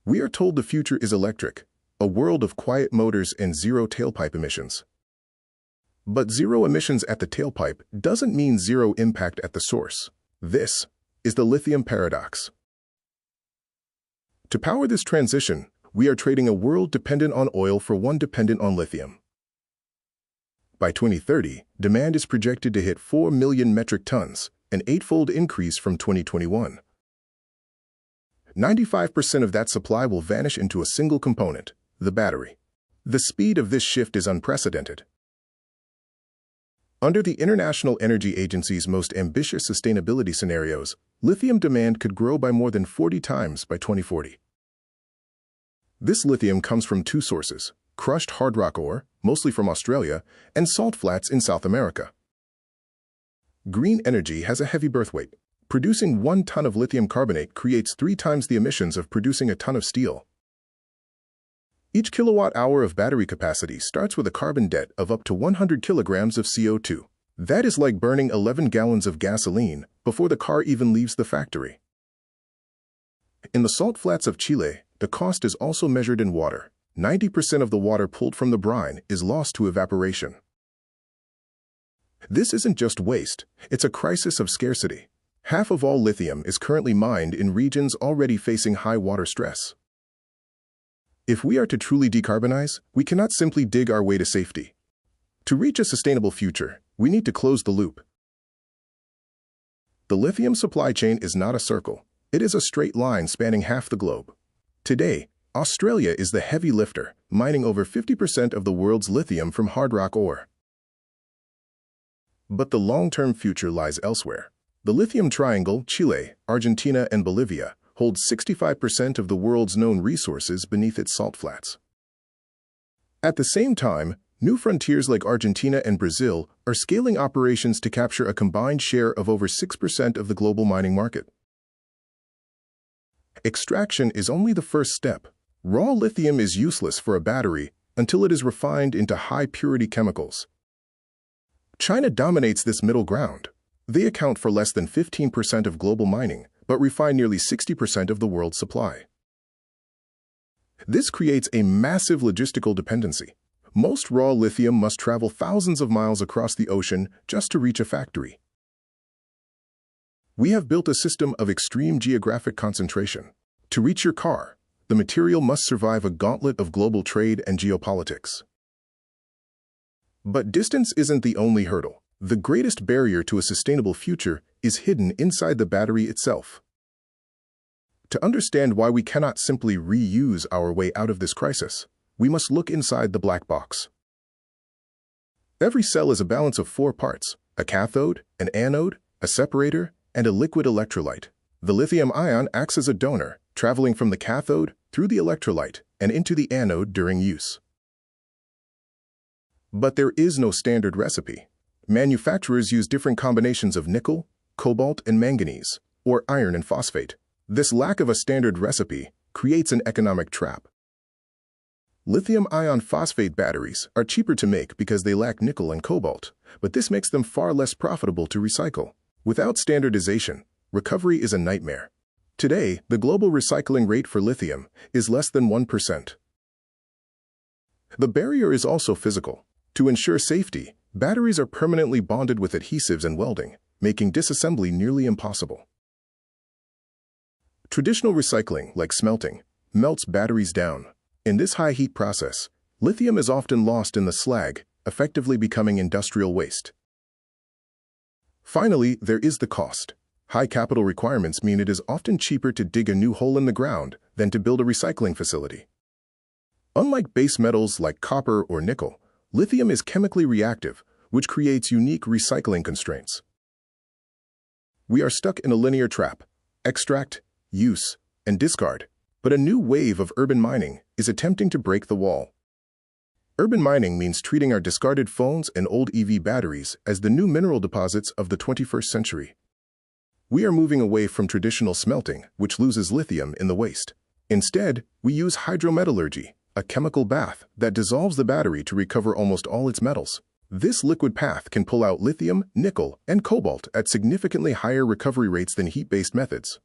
We are told the future is electric, a world of quiet motors and zero tailpipe emissions. But zero emissions at the tailpipe doesn't mean zero impact at the source. This is the lithium paradox. To power this transition, we are trading a world dependent on oil for one dependent on lithium. By 2030, demand is projected to hit 4 million metric tons, an eightfold increase from 2021. 95% of that supply will vanish into a single component, the battery. The speed of this shift is unprecedented. Under the International Energy Agency's most ambitious sustainability scenarios, lithium demand could grow by more than 40 times by 2040. This lithium comes from two sources: crushed hard rock ore, mostly from Australia, and salt flats in South America. Green energy has a heavy birth weight. Producing 1 ton of lithium carbonate creates 3 times the emissions of producing a ton of steel. Each kilowatt-hour of battery capacity starts with a carbon debt of up to 100 kilograms of CO2. That is like burning 11 gallons of gasoline before the car even leaves the factory. In the salt flats of Chile, the cost is also measured in water. 90% of the water pulled from the brine is lost to evaporation. This isn't just waste, it's a crisis of scarcity. Half of all lithium is currently mined in regions already facing high water stress. If we are to truly decarbonize, we cannot simply dig our way to safety. To reach a sustainable future, we need to close the loop. The lithium supply chain is not a circle. It is a straight line spanning half the globe. Today, Australia is the heavy lifter, mining over 50% of the world's lithium from hard rock ore. But the long-term future lies elsewhere. The Lithium Triangle, Chile, Argentina, and Bolivia, holds 65% of the world's known resources beneath its salt flats. At the same time, new frontiers like Argentina and Brazil are scaling operations to capture a combined share of over 6% of the global mining market. Extraction is only the first step. Raw lithium is useless for a battery until it is refined into high-purity chemicals. China dominates this middle ground. They account for less than 15% of global mining, but refine nearly 60% of the world's supply. This creates a massive logistical dependency. Most raw lithium must travel thousands of miles across the ocean just to reach a factory. We have built a system of extreme geographic concentration. To reach your car, the material must survive a gauntlet of global trade and geopolitics. But distance isn't the only hurdle. The greatest barrier to a sustainable future is hidden inside the battery itself. To understand why we cannot simply reuse our way out of this crisis, we must look inside the black box. Every cell is a balance of 4 parts: a cathode, an anode, a separator, and a liquid electrolyte. The lithium-ion acts as a donor, traveling from the cathode through the electrolyte and into the anode during use. But there is no standard recipe. Manufacturers use different combinations of nickel, cobalt, and manganese, or iron and phosphate. This lack of a standard recipe creates an economic trap. Lithium-ion phosphate batteries are cheaper to make because they lack nickel and cobalt, but this makes them far less profitable to recycle. Without standardization, recovery is a nightmare. Today, the global recycling rate for lithium is less than 1%. The barrier is also physical. To ensure safety, batteries are permanently bonded with adhesives and welding, making disassembly nearly impossible. Traditional recycling, like smelting, melts batteries down. In this high-heat process, lithium is often lost in the slag, effectively becoming industrial waste. Finally, there is the cost. High capital requirements mean it is often cheaper to dig a new hole in the ground than to build a recycling facility. Unlike base metals like copper or nickel, lithium is chemically reactive, which creates unique recycling constraints. We are stuck in a linear trap: extract, use, and discard. But a new wave of urban mining is attempting to break the wall. Urban mining means treating our discarded phones and old EV batteries as the new mineral deposits of the 21st century. We are moving away from traditional smelting, which loses lithium in the waste. Instead, we use hydrometallurgy, a chemical bath that dissolves the battery to recover almost all its metals. This liquid path can pull out lithium, nickel, and cobalt at significantly higher recovery rates than heat-based methods.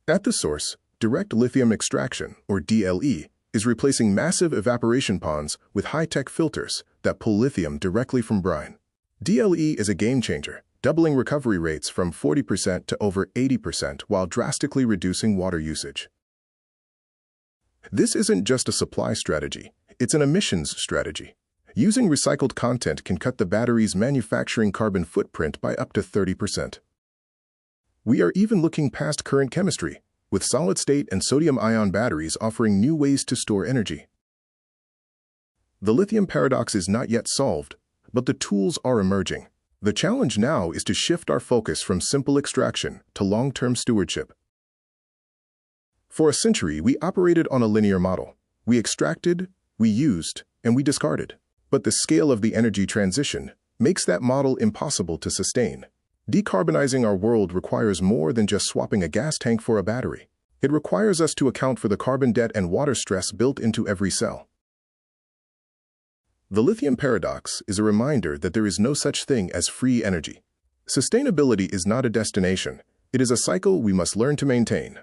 At the source, Direct lithium extraction, or DLE, is replacing massive evaporation ponds with high-tech filters that pull lithium directly from brine. DLE is a game-changer, doubling recovery rates from 40% to over 80% while drastically reducing water usage. This isn't just a supply strategy, it's an emissions strategy. Using recycled content can cut the battery's manufacturing carbon footprint by up to 30%. We are even looking past current chemistry, with solid-state and sodium-ion batteries offering new ways to store energy. The lithium paradox is not yet solved, but the tools are emerging. The challenge now is to shift our focus from simple extraction to long-term stewardship. For a century, we operated on a linear model. We extracted, we used, and we discarded. But the scale of the energy transition makes that model impossible to sustain. Decarbonizing our world requires more than just swapping a gas tank for a battery. It requires us to account for the carbon debt and water stress built into every cell. The lithium paradox is a reminder that there is no such thing as free energy. Sustainability is not a destination, it is a cycle we must learn to maintain.